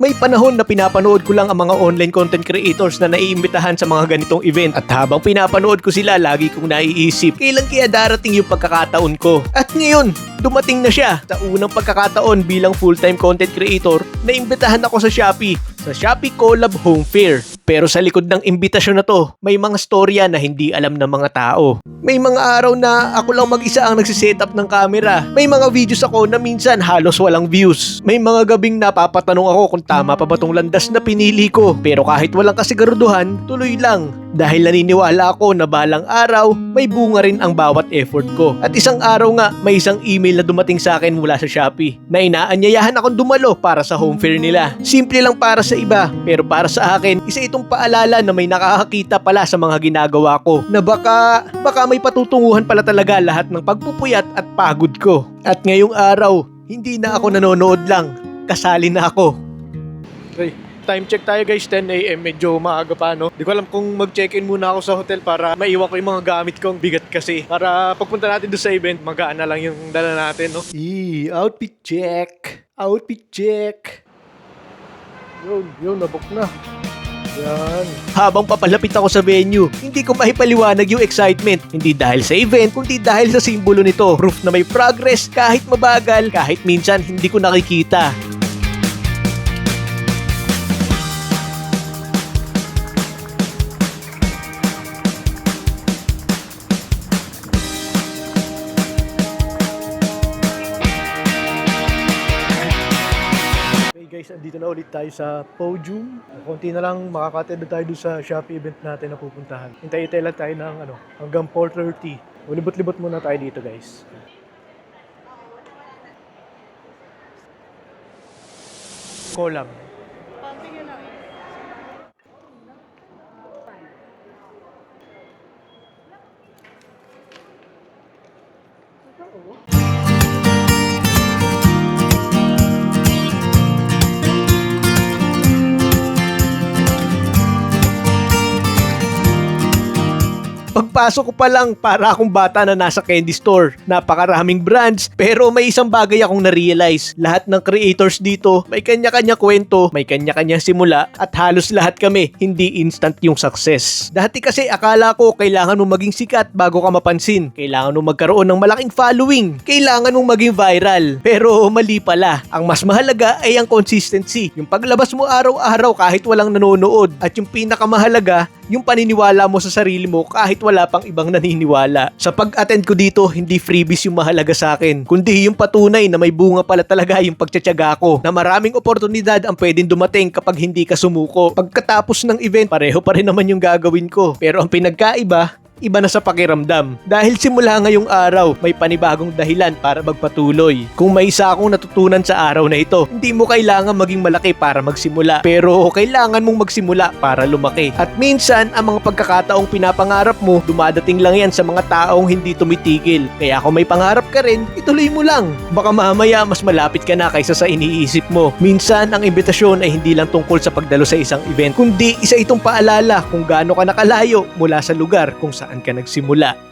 May panahon na pinapanood ko lang ang mga online content creators na naiimbitahan sa mga ganitong event at habang pinapanood ko sila lagi kong naiisip kailan kaya darating yung pagkakataon ko. At ngayon, dumating na siya. Sa unang pagkakataon bilang full-time content creator, naimbitahan ako sa Shopee Collab Home Fair. Pero sa likod ng imbitasyon na to, may mga storya na hindi alam ng mga tao. May mga araw na ako lang mag-isa ang nagsisetup ng camera. May mga videos ako na minsan halos walang views. May mga gabing napapatanong ako kung tama pa ba tong landas na pinili ko. Pero kahit walang kasiguraduhan, tuloy lang. Dahil naniniwala ako na balang araw, may bunga rin ang bawat effort ko. At isang araw nga, may isang email na dumating sa akin mula sa Shopee na inaanyayahan akong dumalo para sa home fair nila. Simple lang para sa iba, pero para sa akin, isa itong paalala na may nakakakita pala sa mga ginagawa ko na baka may patutunguhan pala talaga lahat ng pagpupuyat at pagod ko. At ngayong araw, hindi na ako nanonood lang, kasali na ako. Okay. Time check tayo guys, 10 AM, medyo maaga pa no. Di ko alam kung mag-check-in muna ako sa hotel para maiwan ko yung mga gamit kong bigat kasi. Para pagpunta natin doon sa event, magaan na lang yung dala natin no. Outfit check. Outfit check. Yun, nabook na. Yan. Habang papalapit ako sa venue, hindi ko maipaliwanag yung excitement. Hindi dahil sa event, kundi dahil sa simbolo nito. Proof na may progress kahit mabagal, kahit minsan hindi ko nakikita. Guys, andito na ulit tayo sa podium. Konti na lang makaka-attend tayo doon sa Shopee event natin na pupuntahan. Hintay-hintay lang tayo ng hanggang 4:30. Libot-libot muna tayo dito, guys. Collab. Pagpasok ko pa lang, para akong bata na nasa candy store. Napakaraming brands, pero may isang bagay akong na-realize. Lahat ng creators dito, may kanya-kanya kwento, may kanya-kanya simula, at halos lahat kami, hindi instant yung success. Dati kasi akala ko kailangan mo maging sikat bago ka mapansin. Kailangan mo magkaroon ng malaking following. Kailangan mong maging viral. Pero mali pala. Ang mas mahalaga ay ang consistency. Yung paglabas mo araw-araw kahit walang nanonood. At yung pinakamahalaga, yung paniniwala mo sa sarili mo kahit wala pang ibang naniniwala. Sa pag-attend ko dito, hindi freebies yung mahalaga sa akin, kundi yung patunay na may bunga pala talaga yung pagtsatsaga ko, na maraming oportunidad ang pwedeng dumating kapag hindi ka sumuko. Pagkatapos ng event, pareho pa rin naman yung gagawin ko. Pero ang pinagkaiba, iba na sa pakiramdam. Dahil simula ngayong araw, may panibagong dahilan para magpatuloy. Kung may isa akong natutunan sa araw na ito, hindi mo kailangan maging malaki para magsimula. Pero kailangan mong magsimula para lumaki. At minsan, ang mga pagkakataong pinapangarap mo, dumadating lang yan sa mga taong hindi tumitigil. Kaya kung may pangarap ka rin, ituloy mo lang. Baka mamaya mas malapit ka na kaysa sa iniisip mo. Minsan, ang imbitasyon ay hindi lang tungkol sa pagdalo sa isang event, kundi isa itong paalala kung gaano ka nakalayo mula sa lugar kung saan ka nagsimula.